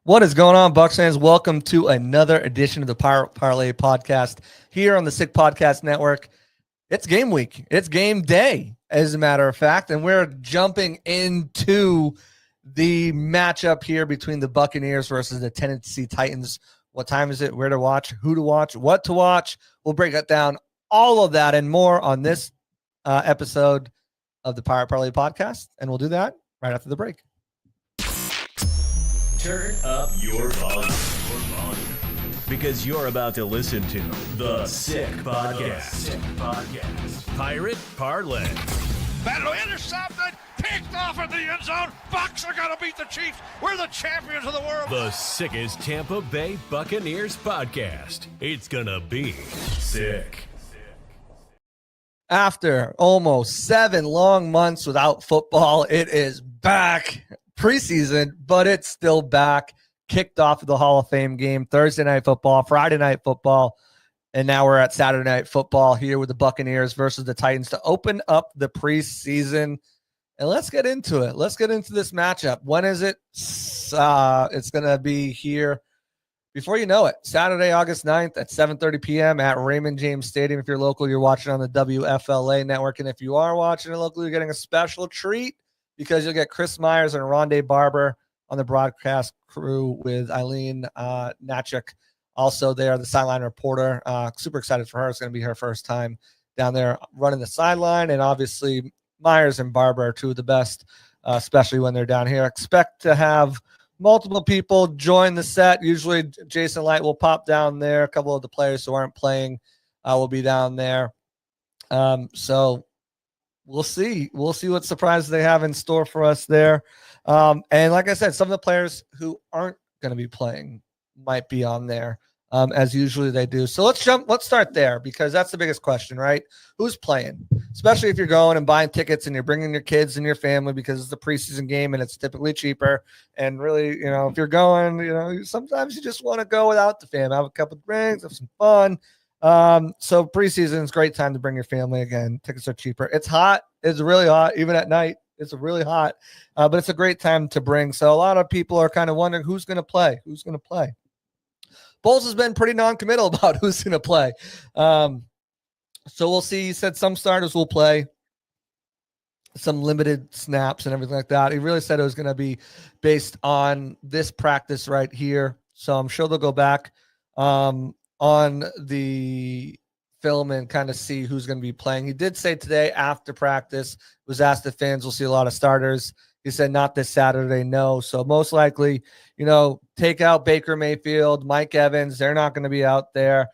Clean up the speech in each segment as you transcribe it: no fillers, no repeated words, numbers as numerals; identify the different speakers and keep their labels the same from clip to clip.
Speaker 1: What is going on, Bucs fans? Welcome to another edition of the Pirate Parlay podcast here on the Sick Podcast Network. It's game week. It's game day, as a matter of fact, and we're jumping into the matchup here between the Buccaneers versus the Tennessee Titans. What time is it? Where to watch? Who to watch? What to watch? We'll break it down, all of that and more on this episode of the Pirate Parlay podcast, and we'll do that right after the break.
Speaker 2: Turn up your volume. Because you're about to listen to The Sick Podcast. Pirate Parlay.
Speaker 3: Battle intercepted, picked off in the end zone. Bucs are going to beat the Chiefs. We're the champions of the world.
Speaker 2: The sickest Tampa Bay Buccaneers podcast. It's gonna be sick.
Speaker 1: After almost 7 long months without football, it is back. Preseason, but it's still back. Kicked off the Hall of Fame game, Thursday night football, Friday night football, and now we're at Saturday night football here with the Buccaneers versus the Titans to open up the preseason. And let's get into it. Let's get into this matchup. When is it? It's going to be here before you know it. Saturday, August 9th at 7:30 p.m. at Raymond James Stadium. If you're local, you're watching on the WFLA network. And if you are watching it locally, you're getting a special treat, because you'll get Chris Myers and Rondé Barber on the broadcast crew with Eileen Natchik also there, the sideline reporter. Super excited for her. It's going to be her first time down there running the sideline. And obviously, Myers and Barber are two of the best, especially when they're down here. Expect to have multiple people join the set. Usually, Jason Light will pop down there. A couple of the players who aren't playing will be down there. So we'll see. We'll see what surprises they have in store for us there. And like I said, some of the players who aren't going to be playing might be on there, as usually they do. So let's start there, because that's the biggest question, right? Who's playing? Especially if you're going and buying tickets and you're bringing your kids and your family, because it's a preseason game and it's typically cheaper. And really, if you're going, sometimes you just want to go without the fam, have a couple of drinks, have some fun. So preseason is a great time to bring your family. Again, tickets are cheaper. It's hot. It's really hot. Even at night, it's really hot, but it's a great time to bring. So a lot of people are kind of wondering who's going to play. Bowles has been pretty non-committal about who's going to play. So we'll see. He said some starters will play, some limited snaps and everything like that. He really said it was going to be based on this practice right here. So I'm sure they'll go back on the film and kind of see who's going to be playing. He did say today after practice, was asked if fans will see a lot of starters. He said not this Saturday, no. So most likely, take out Baker Mayfield, Mike Evans. They're not going to be out there.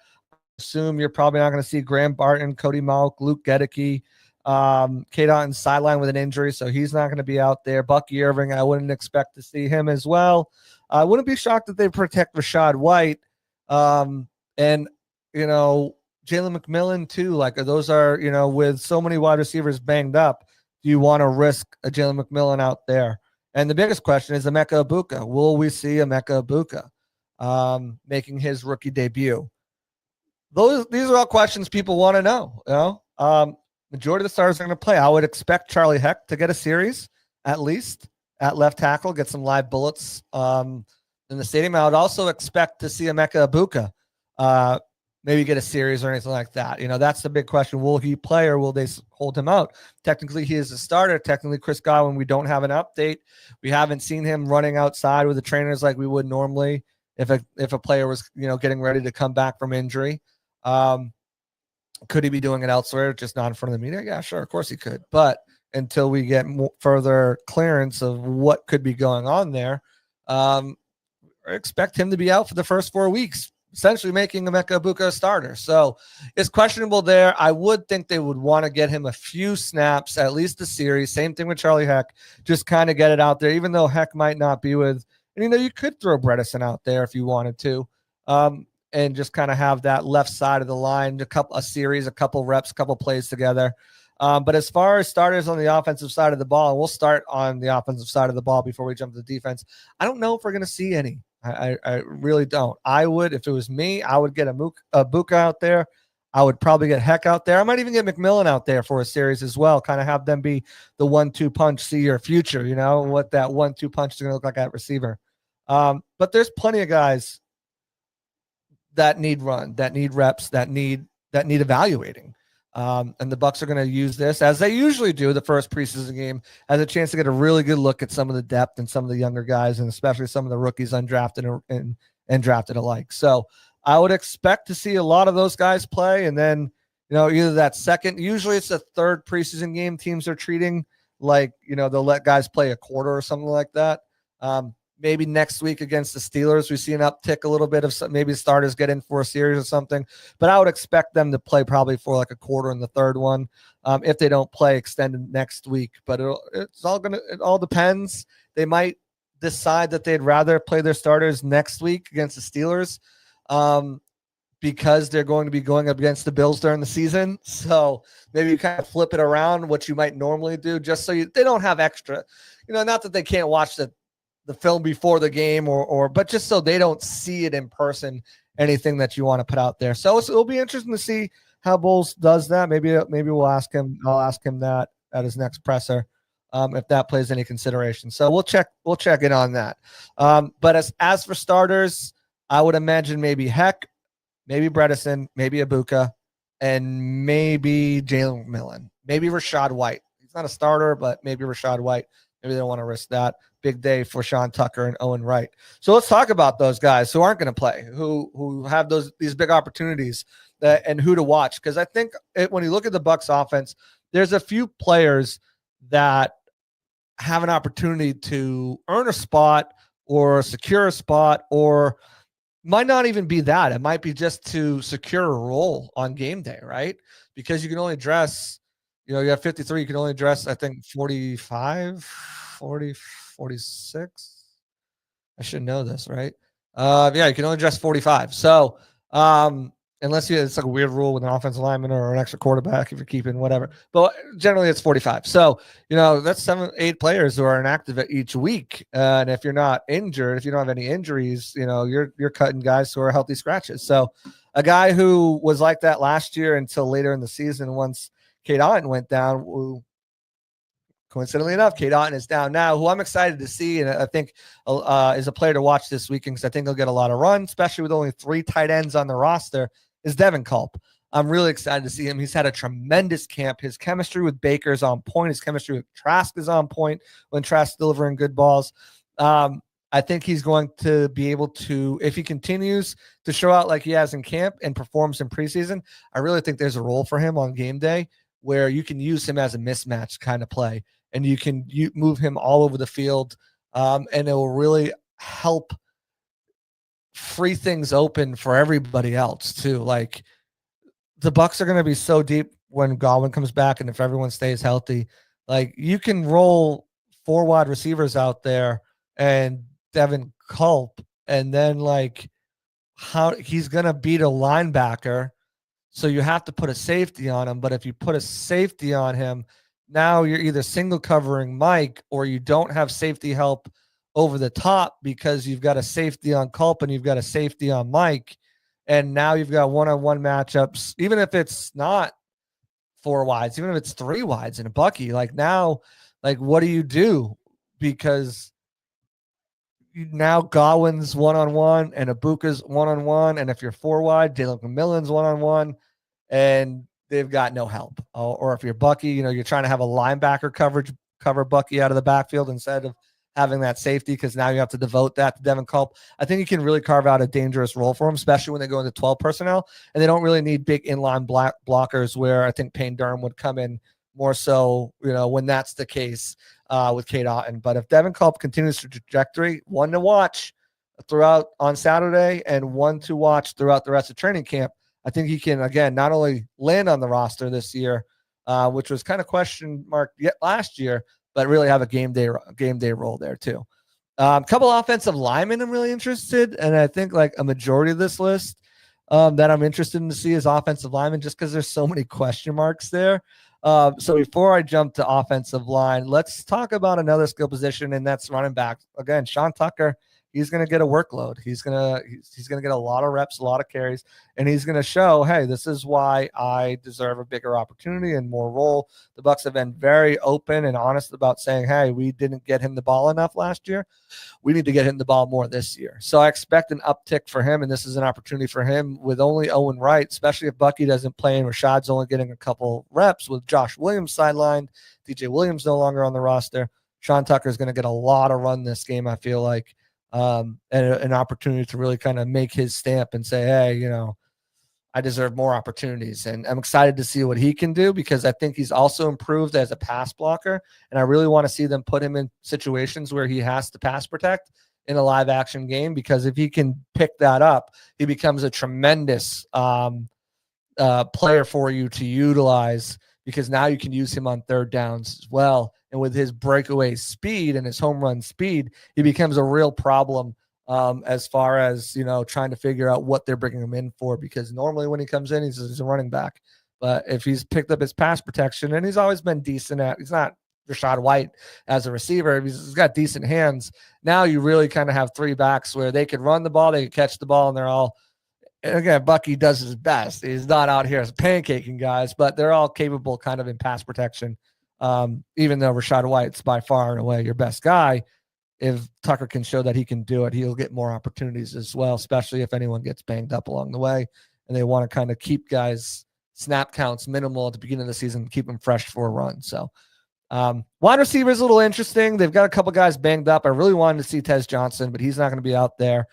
Speaker 1: Assume you're probably not going to see Graham Barton, Cody Mauch, Luke Gedeke, Cade Otton sideline with an injury, so he's not going to be out there. Bucky Irving, I wouldn't expect to see him as well. I wouldn't be shocked if they protect Rachaad White. And, Jalen McMillan too. Like, those are, with so many wide receivers banged up, do you want to risk a Jalen McMillan out there? And the biggest question is Emeka Egbuka. Will we see Emeka Egbuka making his rookie debut? These are all questions people want to know. Majority of the stars are going to play. I would expect Charlie Heck to get a series, at least at left tackle, get some live bullets in the stadium. I would also expect to see Emeka Egbuka maybe get a series or anything like that. That's the big question. Will he play or will they hold him out? Technically, he is a starter. Technically, Chris Godwin, we don't have an update. We haven't seen him running outside with the trainers like we would normally if a player was, getting ready to come back from injury. Could he be doing it elsewhere, just not in front of the media? Yeah, sure. Of course he could. But until we get further clearance of what could be going on there, expect him to be out for the first 4 weeks, essentially making Emeka Egbuka a starter. So it's questionable there. I would think they would want to get him a few snaps, at least a series. Same thing with Charlie Heck. Just kind of get it out there, even though Heck might not be with. And, you could throw Bredesen out there if you wanted to, and just kind of have that left side of the line, a series, a couple reps, a couple plays together. But as far as starters on the offensive side of the ball, and we'll start on the offensive side of the ball before we jump to the defense, I don't know if we're going to see any. I really don't. I would, if it was me, I would get a Egbuka out there. I would probably get Heck out there. I might even get McMillan out there for a series as well, kind of have them be the 1-2 punch, see your future, what that 1-2 punch is going to look like at receiver. But there's plenty of guys that need run, that need reps, that need evaluating. And the Bucs are going to use this, as they usually do, the first preseason game, as a chance to get a really good look at some of the depth and some of the younger guys, and especially some of the rookies undrafted and drafted alike. So I would expect to see a lot of those guys play, and then either that second, usually it's the third preseason game teams are treating like they'll let guys play a quarter or something like that. Maybe next week against the Steelers, we see an uptick a little bit of maybe starters get in for a series or something, but I would expect them to play probably for like a quarter in the third one. If they don't play extended next week, but it all depends. They might decide that they'd rather play their starters next week against the Steelers, because they're going to be going up against the Bills during the season. So maybe you kind of flip it around what you might normally do, just so they don't have extra, not that they can't watch the film before the game but just so they don't see it in person, anything that you want to put out there. So it'll be interesting to see how Bowles does that. Maybe I'll ask him that at his next presser, if that plays any consideration. So we'll check in on that. But as for starters, I would imagine maybe Heck, maybe Bredesen, maybe Ibuka, and maybe Jalen McMillan, maybe Rashad White. He's not a starter, but maybe Rashad White. Maybe they don't want to risk that. Big day for Sean Tucker and Owen Wright. So let's talk about those guys who aren't going to play, who have these big opportunities, and who to watch. Because I think when you look at the Bucs offense, there's a few players that have an opportunity to earn a spot or secure a spot, or might not even be that. It might be just to secure a role on game day, right? Because you can only dress, you have 53, you can only dress, I think, 45, 40, 46. I should know this, right? You can only dress 45. So, unless it's like a weird rule with an offensive lineman or an extra quarterback, if you're keeping whatever, but generally it's 45. So, that's 7-8 players who are inactive each week. And if you're not injured, if you don't have any injuries, you're cutting guys who are healthy scratches. So a guy who was like that last year until later in the season, once Cade Otton went down, who coincidentally enough, Cade Otton is down now, who I'm excited to see, and I think is a player to watch this weekend, because I think he'll get a lot of run, especially with only 3 tight ends on the roster, is Devin Culp. I'm really excited to see him. He's had a tremendous camp. His chemistry with Baker is on point. His chemistry with Trask is on point when Trask's delivering good balls. I think he's going to be able to, if he continues to show out like he has in camp and performs in preseason, I really think there's a role for him on game day where you can use him as a mismatch kind of play, and you can move him all over the field, and it will really help free things open for everybody else too. Like, the Bucs are going to be so deep when Godwin comes back, and if everyone stays healthy, like, you can roll 4 wide receivers out there and Devin Culp, and then like how he's going to beat a linebacker. So you have to put a safety on him. But if you put a safety on him, now you're either single covering Mike, or you don't have safety help over the top because you've got a safety on Culp and you've got a safety on Mike. And now you've got one-on-one matchups, even if it's not 4 wides, even if it's 3 wides in a Bucky. Like, now, like, what do you do? Because now Godwin's one-on-one and Ibuka's one-on-one. And if you're 4 wide, Jalen McMillan's one-on-one, and they've got no help. Or if you're Bucky, you're trying to have a linebacker cover Bucky out of the backfield instead of having that safety, because now you have to devote that to Devin Culp. I think you can really carve out a dangerous role for him, especially when they go into 12 personnel, and they don't really need big inline blockers, where I think Payne Durham would come in more so, when that's the case with Cade Otton. But if Devin Culp continues the trajectory, one to watch throughout on Saturday and one to watch throughout the rest of training camp, I think he can, again, not only land on the roster this year, which was kind of question mark yet last year, but really have a game day role there too. A couple offensive linemen I'm really interested, and I think like a majority of this list that I'm interested in to see is offensive linemen, just because there's so many question marks there. So before I jump to offensive line, let's talk about another skill position, and that's running back. Again, Sean Tucker he's going to get a workload. He's going to get a lot of reps, a lot of carries, and he's going to show, hey, this is why I deserve a bigger opportunity and more role. The Bucs have been very open and honest about saying, hey, we didn't get him the ball enough last year. We need to get him the ball more this year. So I expect an uptick for him, and this is an opportunity for him with only Owen Wright, especially if Bucky doesn't play and Rashad's only getting a couple reps with Josh Williams sidelined, DJ Williams no longer on the roster. Sean Tucker is going to get a lot of run this game, I feel like, and an opportunity to really kind of make his stamp and say, hey, I deserve more opportunities. And I'm excited to see what he can do because I think he's also improved as a pass blocker. And I really want to see them put him in situations where he has to pass protect in a live action game, because if he can pick that up, he becomes a tremendous player for you to utilize, because now you can use him on third downs as well. And with his breakaway speed and his home run speed, he becomes a real problem as far as, trying to figure out what they're bringing him in for, because normally when he comes in, he's a running back. But if he's picked up his pass protection, and he's always been decent at, he's not Rashad White as a receiver, he's got decent hands. Now you really kind of have three backs where they could run the ball, they could catch the ball, and they're all, and again, Bucky does his best. He's not out here as pancaking guys, but they're all capable kind of in pass protection. Even though Rashad White's by far and away your best guy, if Tucker can show that he can do it, he'll get more opportunities as well, especially if anyone gets banged up along the way and they want to kind of keep guys' snap counts minimal at the beginning of the season, keep them fresh for a run. So wide receiver is a little interesting. They've got a couple guys banged up. I really wanted to see Tez Johnson, but he's not going to be out there.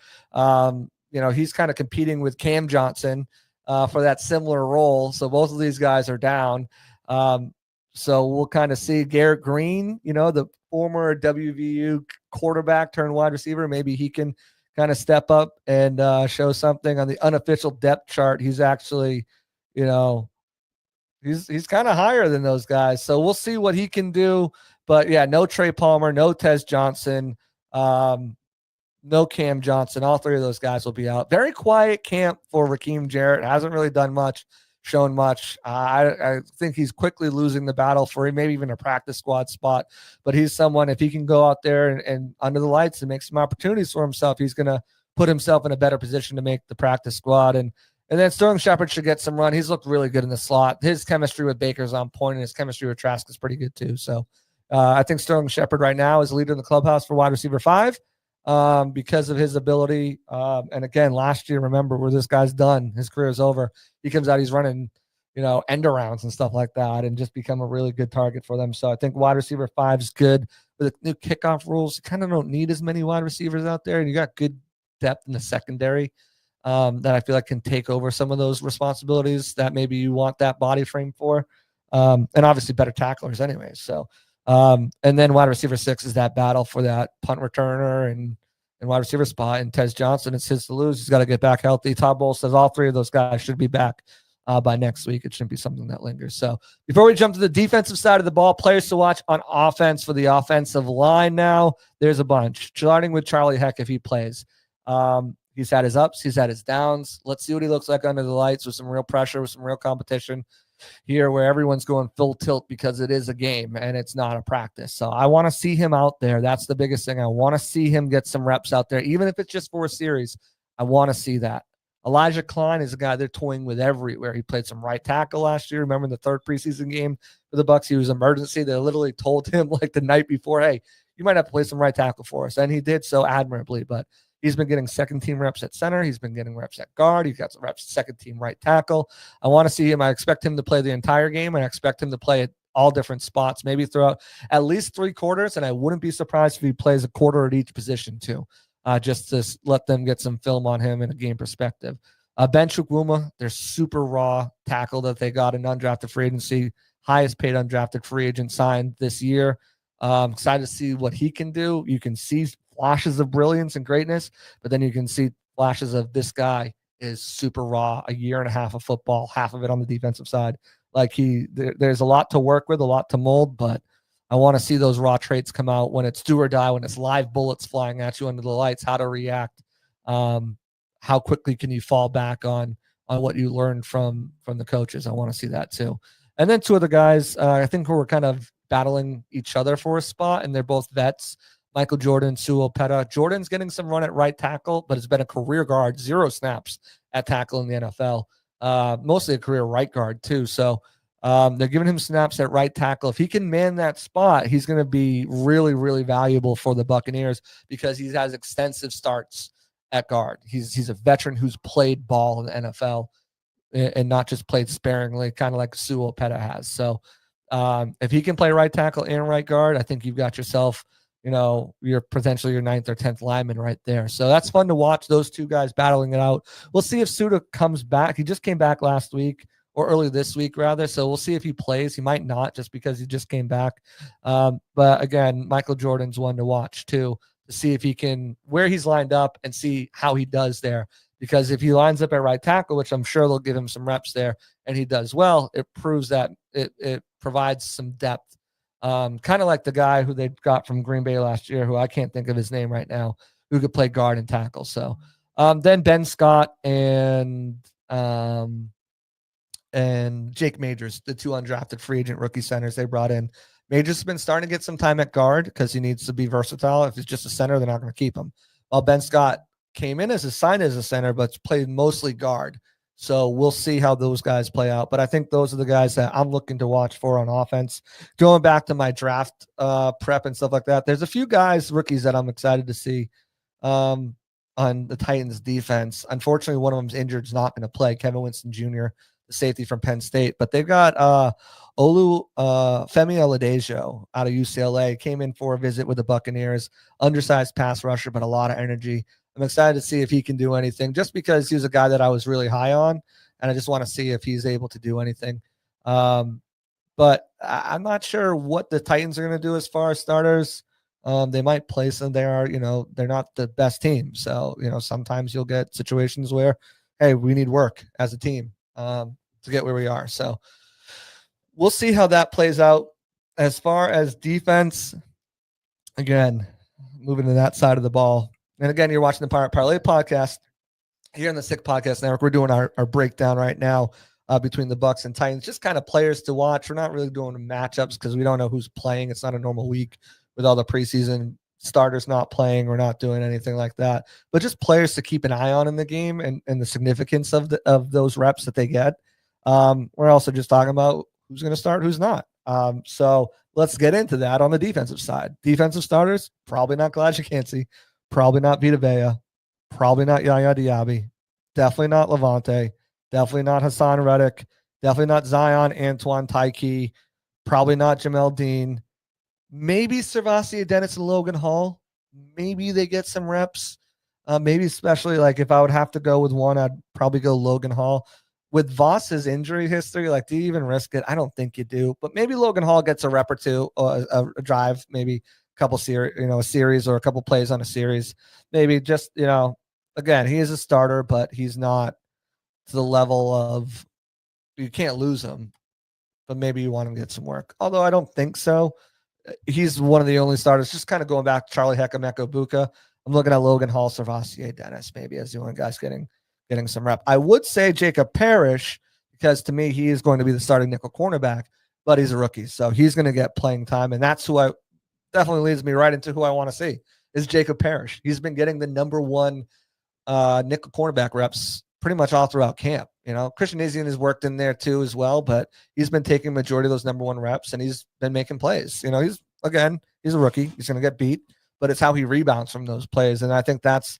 Speaker 1: He's kind of competing with Cam Johnson for that similar role. So both of these guys are down. So we'll kind of see Garrett Green, the former WVU quarterback turned wide receiver. Maybe he can kind of step up and show something on the unofficial depth chart. He's actually, he's kind of higher than those guys. So we'll see what he can do. But yeah, no Trey Palmer, no Tez Johnson, no Cam Johnson. All three of those guys will be out. Very quiet camp for Raheem Jarrett. Hasn't really done much, shown much. I think he's quickly losing the battle for maybe even a practice squad spot. But he's someone, if he can go out there and under the lights and make some opportunities for himself, he's going to put himself in a better position to make the practice squad. And then Sterling Shepard should get some run. He's looked really good in the slot. His chemistry with Baker's on point, and his chemistry with Trask is pretty good too. So I think Sterling Shepard right now is the leader in the clubhouse for wide receiver 5. Because of his ability. And again, last year, remember, where this guy's done, his career is over. He comes out, he's running, end arounds and stuff like that, and just become a really good target for them. So I think wide receiver 5 is good. With the new kickoff rules, you kind of don't need as many wide receivers out there, and you got good depth in the secondary that I feel like can take over some of those responsibilities that maybe you want that body frame for. And obviously better tacklers anyways. So and then wide receiver 6 is that battle for that punt returner and wide receiver spot. And Tez Johnson, it's his to lose. He's got to get back healthy. Todd Bowles says all three of those guys should be back by next week. It shouldn't be something that lingers. So before we jump to the defensive side of the ball, players to watch on offense for the offensive line now, there's a bunch. Starting with Charlie Heck if he plays. He's had his ups. He's had his downs. Let's see what he looks like under the lights with some real pressure, with some real competition here where everyone's going full tilt because it is a game and it's not a practice. So I want to see him out there. That's the biggest thing. I want to see him get some reps out there, even if it's just for a series. I want to see that. Elijah Klein is a guy they're toying with everywhere. He played some right tackle last year. Remember the third preseason game for the Bucs? He was emergency. They literally told him like the night before, hey, you might have to play some right tackle for us. And he did so admirably, but he's been getting second-team reps at center. He's been getting reps at guard. He's got some reps at second-team right tackle. I want to see him. I expect him to play the entire game, and I expect him to play at all different spots, maybe throughout at least 3 quarters, and I wouldn't be surprised if he plays a quarter at each position too, just to let them get some film on him in a game perspective. Ben Chukwuma, their super raw tackle that they got in undrafted free agency, highest paid undrafted free agent signed this year. Excited to see what he can do. You can see flashes of brilliance and greatness, but then you can see flashes of this guy is super raw, a year and a half of football, half of it on the defensive side. Like there's a lot to work with, a lot to mold, but I want to see those raw traits come out when it's do or die, when it's live bullets flying at you under the lights, how to react. How quickly can you fall back on what you learned from the coaches? I want to see that too. And then 2 other guys, I think who are kind of battling each other for a spot, and they're both vets. Michael Jordan, Sewell Peta. Jordan's getting some run at right tackle, but has been a career guard, 0 snaps at tackle in the NFL. Mostly a career right guard too. So they're giving him snaps at right tackle. If he can man that spot, he's going to be really, really valuable for the Buccaneers because he has extensive starts at guard. He's a veteran who's played ball in the NFL and not just played sparingly, kind of like Sewell Peta has. So if he can play right tackle and right guard, I think you've got yourself, you're potentially your 9th or 10th lineman right there. So that's fun to watch those two guys battling it out. We'll see if Suda comes back. He just came back last week, or early this week rather. So we'll see if he plays. He might not just because he just came back. But again, Michael Jordan's one to watch too, to see if he can, where he's lined up and see how he does there. Because if he lines up at right tackle, which I'm sure they'll give him some reps there, and he does well, it proves that it provides some depth. Kind of like the guy who they got from Green Bay last year, who I can't think of his name right now, who could play guard and tackle. So then Ben Scott and Jake Majors, the 2 undrafted free agent rookie centers they brought in. Majors has been starting to get some time at guard because he needs to be versatile. If he's just a center, they're not going to keep him. While Ben Scott came in as a sign as a center, but played mostly guard. So we'll see how those guys play out. But I think those are the guys that I'm looking to watch for on offense. Going back to my draft prep and stuff like that, there's a few guys, rookies, that I'm excited to see on the Titans defense. Unfortunately, one of them's injured, is not going to play, Kevin Winston Jr., the safety from Penn State. But they've got Femi Oladejo out of UCLA, came in for a visit with the Buccaneers, undersized pass rusher, but a lot of energy. I'm excited to see if he can do anything, just because he was a guy that I was really high on, and I just want to see if he's able to do anything. But I'm not sure what the Titans are going to do as far as starters. They might play some. They're not the best team. So, sometimes you'll get situations where, hey, we need work as a team to get where we are. So we'll see how that plays out. As far as defense, again, moving to that side of the ball. And again, you're watching the Pirate Parlay podcast here on the Sick Podcast Network. We're doing our breakdown right now between the Bucs and Titans, just kind of players to watch. We're not really doing matchups because we don't know who's playing. It's not a normal week with all the preseason starters not playing. We're not doing anything like that, but just players to keep an eye on in the game and the significance of those reps that they get. We're also just talking about who's going to start, who's not. So let's get into that on the defensive side. Defensive starters, probably not Gladziakansi, probably not Vita Vea, probably not Yaya Diaby, definitely not Levante, definitely not Hassan Reddick, definitely not Zion Antoine Tyke, probably not Jamel Dean, maybe Servassier Dennis and Logan Hall. Maybe they get some reps. Maybe especially like if I would have to go with one, I'd probably go Logan Hall. With Voss's injury history, like, do you even risk it? I don't think you do. But maybe Logan Hall gets a rep or two, a drive, maybe a couple series, a series or a couple plays on a series. Maybe just, again, he is a starter, but he's not to the level of you can't lose him. But maybe you want him to get some work. Although I don't think so. He's one of the only starters. Just kind of going back to Charlie Heckameko Buka. I'm looking at Logan Hall, Servassier Dennis, maybe as the only guys getting some rep. I would say Jacob Parrish, because to me, he is going to be the starting nickel cornerback, but he's a rookie. So he's going to get playing time. And that's who definitely leads me right into who I want to see is Jacob Parrish. He's been getting the number one nickel cornerback reps pretty much all throughout camp. Christian Izien has worked in there too as well, but he's been taking majority of those number one reps and he's been making plays. He's a rookie. He's going to get beat, but it's how he rebounds from those plays. And I think that's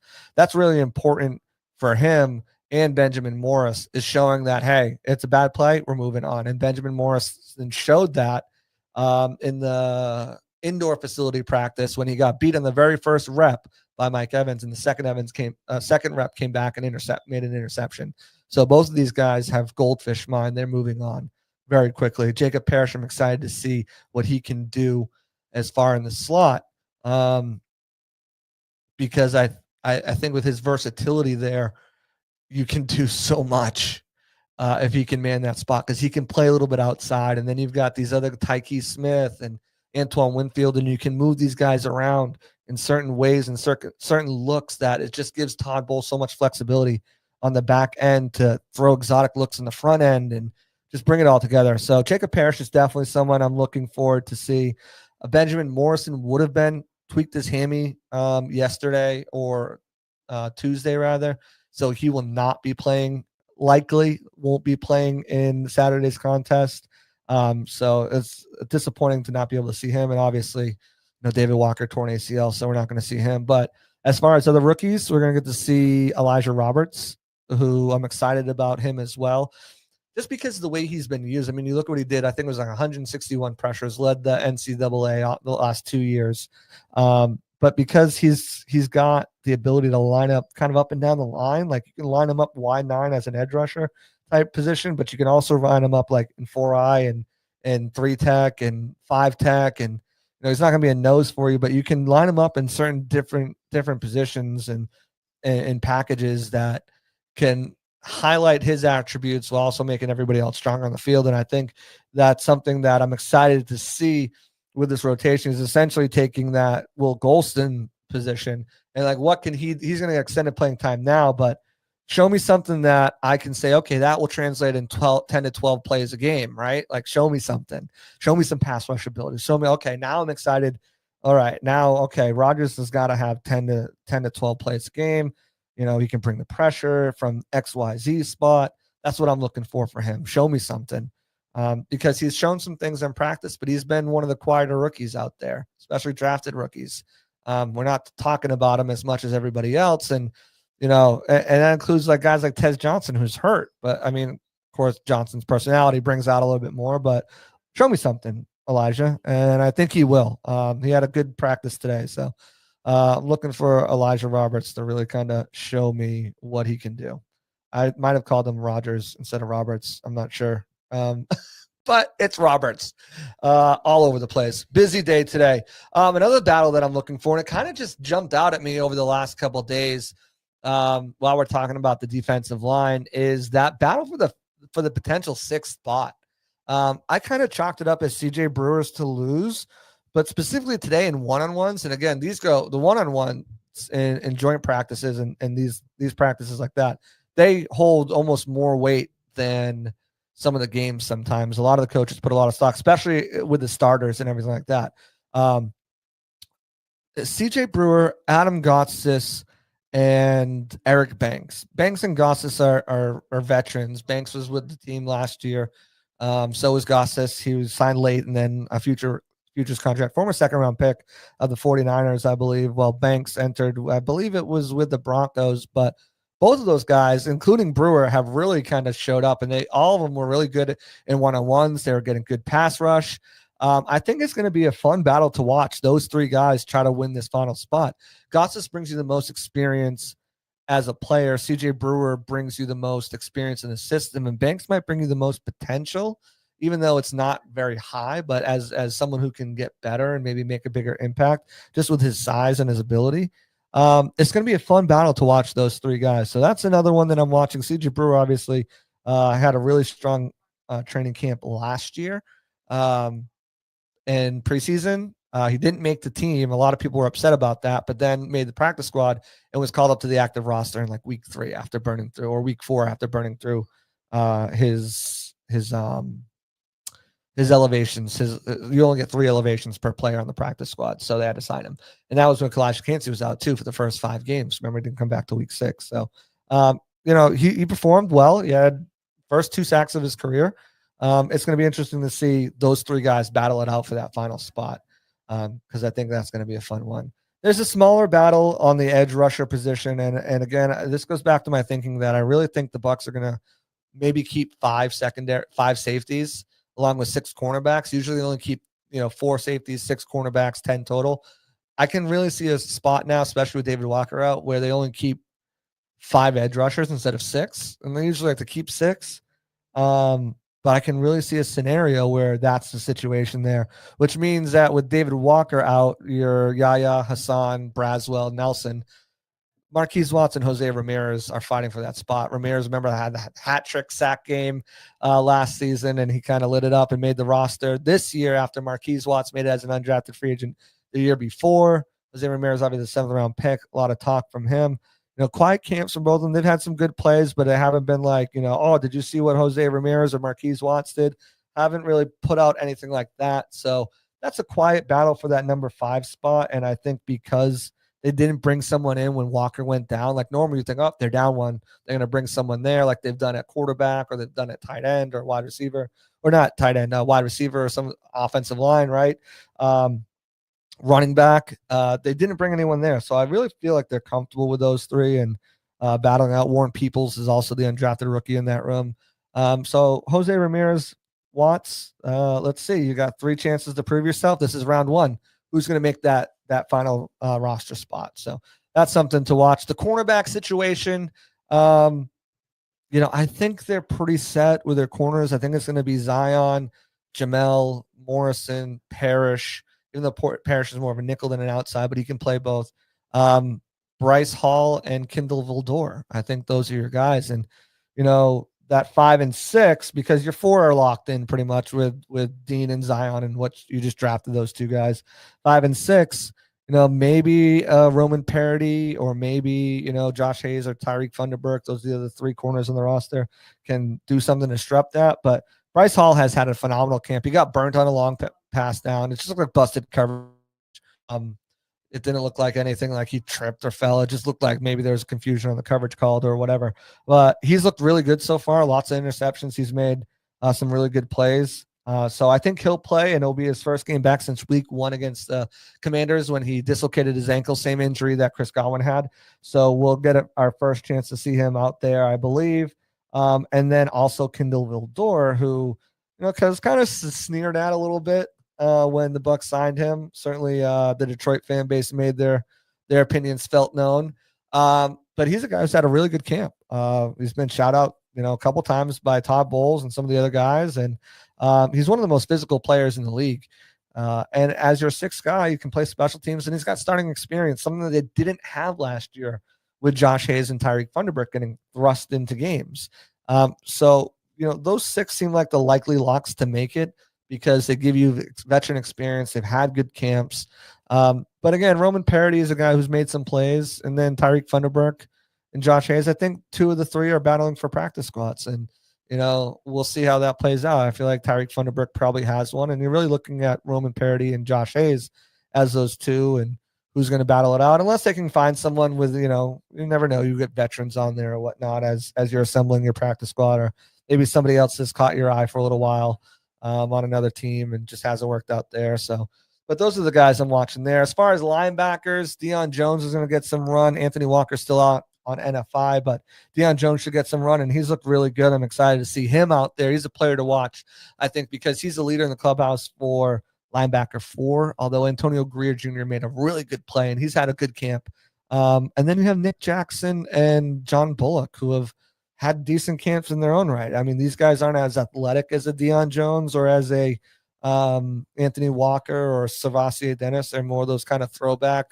Speaker 1: really important for him. And Benjamin Morris is showing that, hey, it's a bad play, we're moving on. And Benjamin Morris showed that in the indoor facility practice when he got beat on the very first rep by Mike Evans, and the second rep came back and made an interception. So both of these guys have goldfish mind. They're moving on very quickly. Jacob Parrish, I'm excited to see what he can do as far in the slot, because I think with his versatility there, you can do so much if he can man that spot, because he can play a little bit outside. And then you've got these other Tyke Smith and Antoine Winfield, and you can move these guys around in certain ways and certain looks that it just gives Todd Bowles so much flexibility on the back end to throw exotic looks in the front end and just bring it all together. So Jacob Parrish is definitely someone I'm looking forward to see. Benjamin Morrison would have been tweaked his hammy yesterday or Tuesday rather. So he will not be playing, likely won't be playing in Saturday's contest. So it's disappointing to not be able to see him. And obviously, David Walker torn ACL, so we're not going to see him. But as far as other rookies, we're going to get to see Elijah Roberts, who I'm excited about him as well, just because of the way he's been used. I mean, you look what he did. I think it was like 161 pressures, led the NCAA the last 2 years. But because he's got the ability to line up kind of up and down the line, like you can line him up wide 9 as an edge rusher type position, but you can also line him up like in 4-eye and 3 tech and 5 tech, and he's not going to be a nose for you, but you can line him up in certain different positions and packages that can highlight his attributes while also making everybody else stronger on the field. And I think that's something that I'm excited to see with this rotation, is essentially taking that Will Golston position and like, what can he's going to get extended playing time now, but show me something that I can say, okay, that will translate in 10 to 12 plays a game, right? Like, show me something, show me some pass rush ability, show me, okay, now I'm excited. All right, now, okay, Rodgers has got to have 10 to 12 plays a game. He can bring the pressure from XYZ spot. That's what I'm looking for him. Show me something. Because he's shown some things in practice, but he's been one of the quieter rookies out there, especially drafted rookies. We're not talking about him as much as everybody else. And that includes like guys like Tez Johnson, who's hurt. But I mean, of course, Johnson's personality brings out a little bit more, but show me something, Elijah. And I think he will. He had a good practice today. So I'm looking for Elijah Roberts to really kind of show me what he can do. I might have called him Rodgers instead of Roberts. I'm not sure. But it's Roberts all over the place. Busy day today. Another battle that I'm looking for, and it kind of just jumped out at me over the last couple of days while we're talking about the defensive line, is that battle for the potential 6th spot. I kind of chalked it up as CJ Brewer's to lose, but specifically today in one-on-ones, and again, these go the one-on-ones in joint practices and these practices like that, they hold almost more weight than some of the games sometimes. A lot of the coaches put a lot of stock, especially with the starters and everything like that. CJ Brewer, Adam Gotsis, and Eric Banks. Banks and Gotsis are veterans. Banks was with the team last year. So was Gotsis. He was signed late, and then a futures contract, former 2nd-round pick of the 49ers, I believe. Well, Banks entered, I believe it was with the Broncos, but both of those guys, including Brewer, have really kind of showed up, and all of them were really good in one-on-ones. They were getting good pass rush. I think it's going to be a fun battle to watch those 3 guys try to win this final spot. Gotsis brings you the most experience as a player. CJ Brewer brings you the most experience in the system, and Banks might bring you the most potential, even though it's not very high, but as someone who can get better and maybe make a bigger impact just with his size and his ability. It's going to be a fun battle to watch those 3 guys. So that's another one that I'm watching. CJ Brewer obviously had a really strong training camp last year. In preseason, he didn't make the team. A lot of people were upset about that, but then made the practice squad and was called up to the active roster in like week 3 after burning through, or week 4 after burning through his elevations. You only get 3 elevations per player on the practice squad, so they had to sign him. And that was when Kalijah Kancey was out too for the first 5 games. Remember, he didn't come back to week 6. So, he performed well. He had first 2 sacks of his career. It's going to be interesting to see those 3 guys battle it out for that final spot, because I think that's going to be a fun one. There's a smaller battle on the edge rusher position, and again, this goes back to my thinking that I really think the Bucs are going to maybe keep 5 safeties along with 6 cornerbacks. Usually they only keep 4 safeties, 6 cornerbacks, 10 total. I can really see a spot now, especially with David Walker out, where they only keep 5 edge rushers instead of 6, and they usually like to keep 6. But I can really see a scenario where that's the situation there, which means that with David Walker out, your Yaya, Hassan, Braswell, Nelson, Marquise Watts and Jose Ramirez are fighting for that spot. Ramirez, remember, had the hat trick sack game last season, and he kind of lit it up and made the roster. This year, after Marquise Watts made it as an undrafted free agent the year before, Jose Ramirez, obviously the 7th-round pick, a lot of talk from him. Quiet camps from both of them. They've had some good plays, but they haven't been like, oh, did you see what Jose Ramirez or Marquise Watts did? Haven't really put out anything like that. So that's a quiet battle for that number 5 spot. And I think because they didn't bring someone in when Walker went down, like normally you think, oh, they're down one, they're going to bring someone there like they've done at quarterback or they've done at tight end or wide receiver, or not tight end, wide receiver or some offensive line, right? Running back. They didn't bring anyone there. So I really feel like they're comfortable with those 3 and battling out. Warren Peoples is also the undrafted rookie in that room. So Jose Ramirez, Watts, let's see. You got 3 chances to prove yourself. This is round 1. Who's going to make that final roster spot? So that's something to watch. The cornerback situation, I think they're pretty set with their corners. I think it's going to be Zion, Jamel, Morrison, Parrish, even though Parrish is more of a nickel than an outside, but he can play both. Bryce Hall and Kendall Vildor. I think those are your guys. And, that 5 and 6, because your 4 are locked in pretty much with Dean and Zion and what you just drafted those 2 guys. 5 and 6, maybe Roman Parody or maybe, Josh Hayes or Tyreek Funderburk. Those are the other 3 corners on the roster can do something to disrupt that. But Bryce Hall has had a phenomenal camp. He got burnt on a long pass down. It just looked like busted coverage. It didn't look like anything like he tripped or fell. It just looked like maybe there was confusion on the coverage called or whatever. But he's looked really good so far. Lots of interceptions. He's made some really good plays. So I think he'll play, and it'll be his first game back since week 1 against the Commanders when he dislocated his ankle, same injury that Chris Godwin had. So we'll get our first chance to see him out there, I believe. And then also Kendall Vildor, who, because kind of sneered at a little bit when the Bucs signed him. Certainly the Detroit fan base made their opinions felt known. But he's a guy who's had a really good camp. He's been shout out, a couple times by Todd Bowles and some of the other guys. And he's one of the most physical players in the league. And as your 6th guy, you can play special teams, and he's got starting experience, something that they didn't have last year with Josh Hayes and Tyreek Funderburk getting thrust into games. So, those 6 seem like the likely locks to make it, because they give you veteran experience. They've had good camps. But again, Roman Parody is a guy who's made some plays. And then Tyreek Funderburk and Josh Hayes, I think 2 of the 3 are battling for practice squads. And, we'll see how that plays out. I feel like Tyreek Funderburk probably has one. And you're really looking at Roman Parody and Josh Hayes as those 2 and who's going to battle it out. Unless they can find someone with, you never know. You get veterans on there or whatnot as you're assembling your practice squad, or maybe somebody else has caught your eye for a little while on another team and just hasn't worked out there. So, but those are the guys I'm watching there. As far as linebackers, Deion Jones is going to get some run. Anthony Walker's still out on NFI, but Deion Jones should get some run, and he's looked really good. I'm excited to see him out there. He's a player to watch, I think, because he's a leader in the clubhouse for linebacker 4, although Antonio Greer Jr. made a really good play, and he's had a good camp. And then you have Nick Jackson and John Bullock, who have had decent camps in their own right. I mean, these guys aren't as athletic as a Deion Jones or as a Anthony Walker or Savassi Dennis. They're more those kind of throwback,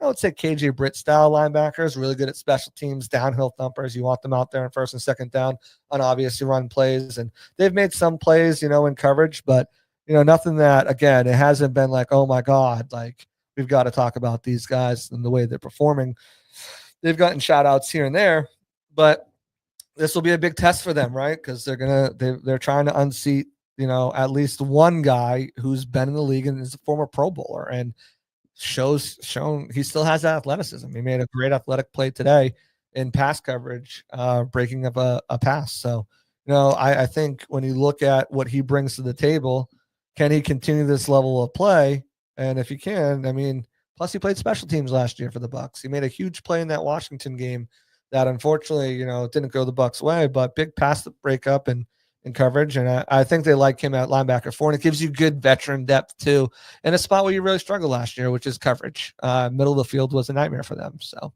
Speaker 1: I would say KJ Britt style linebackers, really good at special teams, downhill thumpers. You want them out there in 1st and 2nd down on obviously run plays. And they've made some plays, in coverage, but, nothing that, again, it hasn't been like, oh my God, like we've got to talk about these guys and the way they're performing. They've gotten shout outs here and there, but this will be a big test for them, right? Because they're trying to unseat, at least one guy who's been in the league and is a former Pro Bowler and shown he still has that athleticism. He made a great athletic play today in pass coverage, breaking up a pass. So, I think when you look at what he brings to the table, can he continue this level of play? And if he can, I mean, plus he played special teams last year for the Bucs. He made a huge play in that Washington game that unfortunately, didn't go the Bucs' way, but big pass breakup and coverage. And I think they like him at linebacker 4, and it gives you good veteran depth too, in a spot where you really struggled last year, which is coverage. Middle of the field was a nightmare for them. So,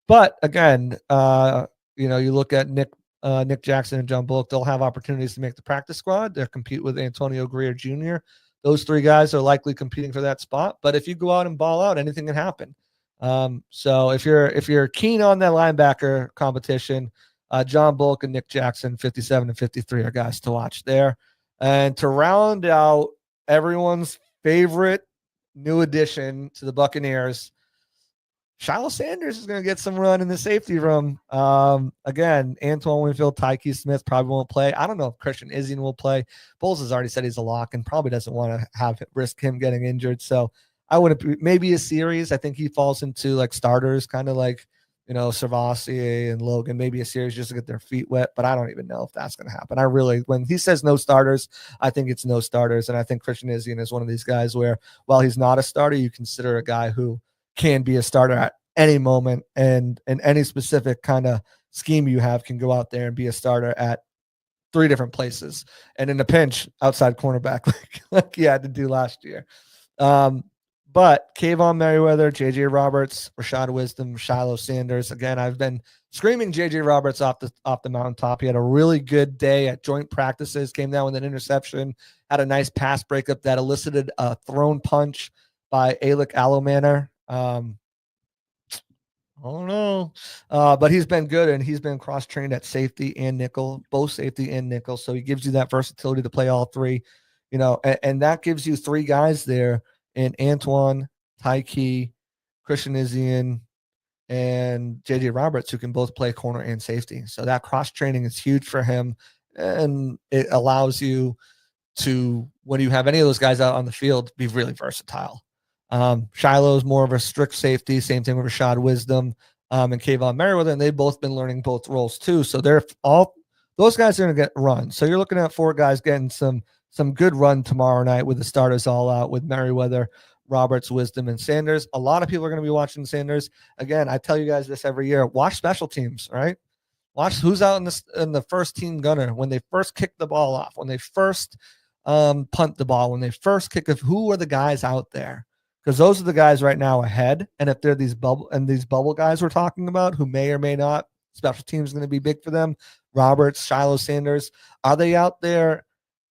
Speaker 1: but again, you look at Nick Jackson and John Bullock, they'll have opportunities to make the practice squad. They'll compete with Antonio Greer Jr. Those 3 guys are likely competing for that spot. But if you go out and ball out, anything can happen. So if you're keen on that linebacker competition, John Bullock and Nick Jackson, 57 and 53 are guys to watch there. And to round out everyone's favorite new addition to the Buccaneers, Shiloh Sanders is going to get some run in the safety room. Again, Antoine Winfield, Tyke Smith probably won't play. I don't know if Christian Izien will play. Bowles has already said he's a lock and probably doesn't want to risk him getting injured. So I wouldn't, maybe a series. I think he falls into like starters, kind of like, Servassier and Logan, maybe a series just to get their feet wet, but I don't even know if that's going to happen. When he says no starters, I think it's no starters. And I think Christian Izien is one of these guys where, while he's not a starter, you consider a guy who can be a starter at any moment, and in any specific kind of scheme you have, can go out there and be a starter at 3 different places. And in a pinch, outside cornerback, like he had to do last year. But Kayvon Merriweather, J.J. Roberts, Rashad Wisdom, Shiloh Sanders. Again, I've been screaming J.J. Roberts off the mountaintop. He had a really good day at joint practices, came down with an interception, had a nice pass breakup that elicited a thrown punch by Alec Alomanor. I don't know. But he's been good, and he's been cross-trained at safety and nickel, both safety and nickel. So he gives you that versatility to play all 3, and that gives you 3 guys there in Antoine, Tyke, Christian Izien, and J.J. Roberts, who can both play corner and safety. So that cross-training is huge for him, and it allows you to, when you have any of those guys out on the field, be really versatile. Shiloh is more of a strict safety. Same thing with Rashad Wisdom and Kayvon Merriweather, and they've both been learning both roles too. So those guys are going to get run. So you're looking at 4 guys getting some good run tomorrow night with the starters all out, with Merriweather, Roberts, Wisdom, and Sanders. A lot of people are going to be watching Sanders. Again, I tell you guys this every year. Watch special teams, right? Watch who's out in the first team gunner, when they first kick the ball off, when they first punt the ball, when they first kick off. Who are the guys out there? Because those are the guys right now ahead. And if they're these bubble guys we're talking about, who may or may not, special teams is going to be big for them. Roberts, Shiloh Sanders, are they out there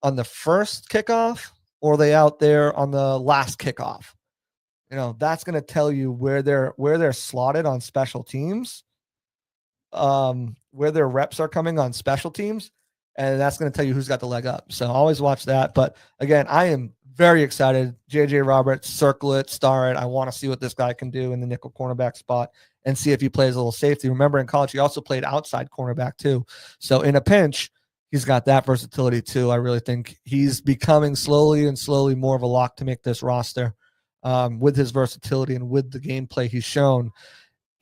Speaker 1: on the first kickoff, or are they out there on the last kickoff? That's going to tell you where they're slotted on special teams, where their reps are coming on special teams, and that's going to tell you who's got the leg up. So always watch that. But again, I am very excited. J.J. Roberts, circle it, star it. I want to see what this guy can do in the nickel cornerback spot and see if he plays a little safety. Remember, in college, he also played outside cornerback too. So in a pinch, he's got that versatility too. I really think he's becoming slowly more of a lock to make this roster with his versatility and with the gameplay he's shown,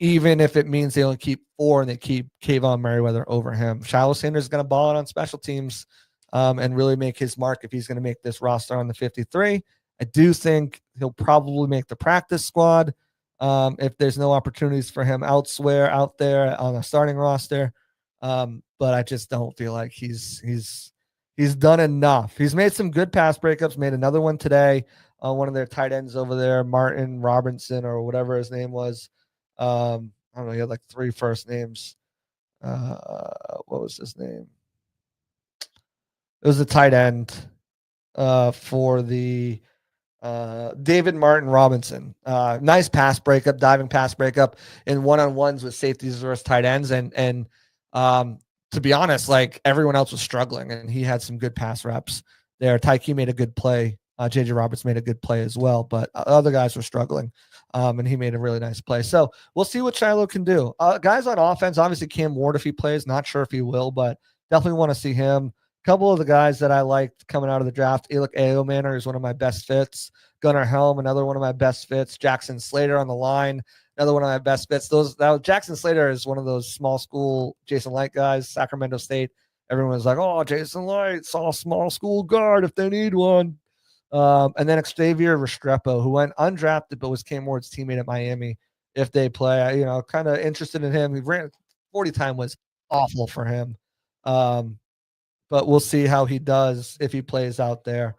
Speaker 1: even if it means they only keep 4 and they keep Kayvon Merriweather over him. Shiloh Sanders is going to ball it on special teams and really make his mark if he's going to make this roster on the 53. I do think he'll probably make the practice squad if there's no opportunities for him elsewhere out there on a starting roster. But I just don't feel like he's done enough. He's made some good pass breakups, made another one today on one of their tight ends over there, Martin Robinson or whatever his name was. I don't know. He had like 3 first names. What was his name? It was the tight end for the David Martin Robinson. Nice pass breakup, diving pass breakup in one-on-ones with safeties versus tight ends. And to be honest, like, everyone else was struggling, and he had some good pass reps there. Tyke made a good play. J.J. Roberts made a good play as well, but other guys were struggling, and he made a really nice play. So we'll see what Shiloh can do. Guys on offense, obviously Cam Ward, if he plays, not sure if he will, but definitely want to see him. A couple of the guys that I liked coming out of the draft, Alec Alomanor is one of my best fits. Gunnar Helm, another one of my best fits. Jackson Slater on the line, another one of my best fits. Jackson Slater is one of those small school Jason Light guys, Sacramento State. Everyone was like, oh, Jason Light, saw small school guard if they need one. And then Xavier Restrepo, who went undrafted but was Cam Ward's teammate at Miami. If they play, kind of interested in him. He ran 40 time was awful for him. But we'll see how he does if he plays out there.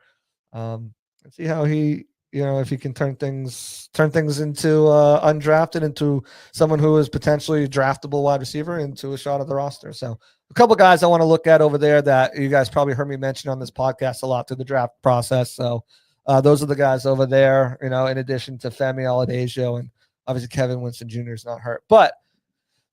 Speaker 1: And see how he, if he can turn things into undrafted into someone who is potentially draftable wide receiver into a shot at the roster. So a couple guys I want to look at over there that you guys probably heard me mention on this podcast a lot through the draft process. So those are the guys over there, in addition to Femi Oladejo, and obviously Kevin Winston Jr. is not hurt. But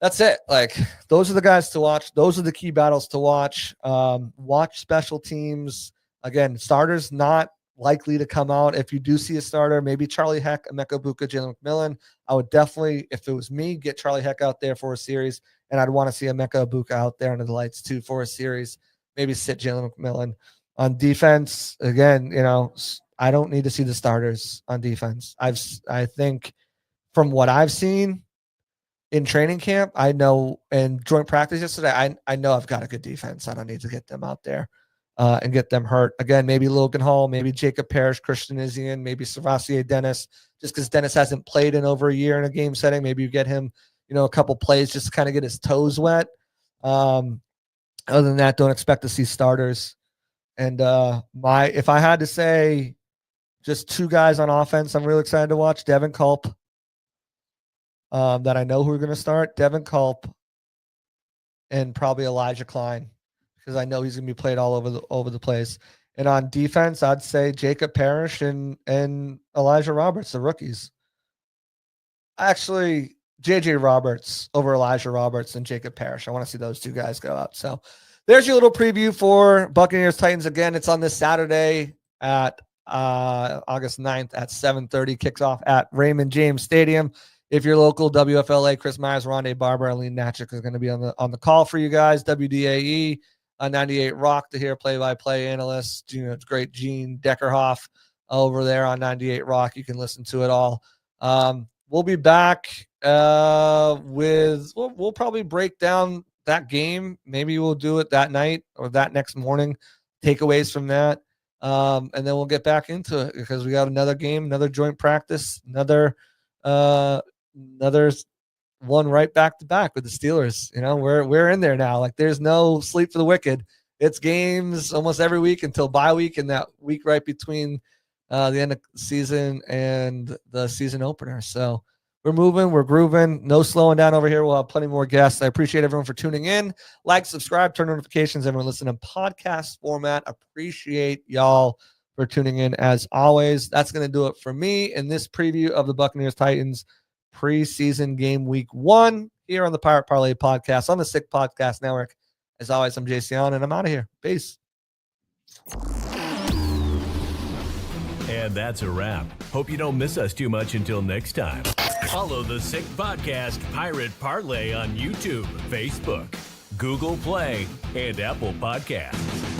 Speaker 1: that's it. Like, those are the guys to watch. Those are the key battles to watch. Watch special teams. Again, starters not likely to come out. If you do see a starter, maybe Charlie Heck, Emeka Buka, Jalen McMillan. I would definitely, if it was me, get Charlie Heck out there for a series, and I'd want to see Emeka Buka out there under the lights too for a series. Maybe sit Jalen McMillan. On defense, again, I don't need to see the starters on defense. I think from what I've seen in training camp, I know, and joint practice yesterday, I know I've got a good defense. I don't need to get them out there and get them hurt. Again, maybe Logan Hall, maybe Jacob Parrish, Christian Izzian, maybe Savassier Dennis, just because Dennis hasn't played in over a year in a game setting. Maybe you get him, a couple plays just to kind of get his toes wet. Other than that, don't expect to see starters. And if I had to say just two guys on offense I'm really excited to watch, Devin Culp, that I know who are going to start, Devin Culp, and probably Elijah Klein, because I know he's going to be played all over the place. And on defense, I'd say Jacob Parrish and Elijah Roberts, the rookies. Actually, JJ Roberts over Elijah Roberts and Jacob Parrish. I want to see those two guys go out. So there's your little preview for Buccaneers Titans. Again, it's on this Saturday at August 9th at 7:30. Kicks off at Raymond James Stadium. If you're local, WFLA, Chris Myers, Rondé Barber, Aline Natchik is going to be on the call for you guys. WDAE, 98 Rock to hear play-by-play analyst. It's great Gene Deckerhoff over there on 98 Rock. You can listen to it all. We'll be back we'll probably break down that game. Maybe we'll do it that night or that next morning. Takeaways from that. And then we'll get back into it because we got another game, another joint practice, another one right back to back with the Steelers. We're in there now. Like, there's no sleep for the wicked. It's games almost every week until bye week, and that week right between the end of the season and the season opener. So we're moving, we're grooving, no slowing down over here. We'll have plenty more guests. I appreciate everyone for tuning in. Like, subscribe, turn notifications. Everyone listening in podcast format, appreciate y'all for tuning in as always. That's going to do it for me in this preview of the Buccaneers Titans preseason game week 1 here on the Pirate Parlay podcast on the Sick Podcast Network. As always, I'm Jason Allen, and I'm out of here. Peace.
Speaker 2: And that's a wrap. Hope you don't miss us too much until next time. Follow the Sick Podcast Pirate Parlay on YouTube, Facebook, Google Play, and Apple Podcasts.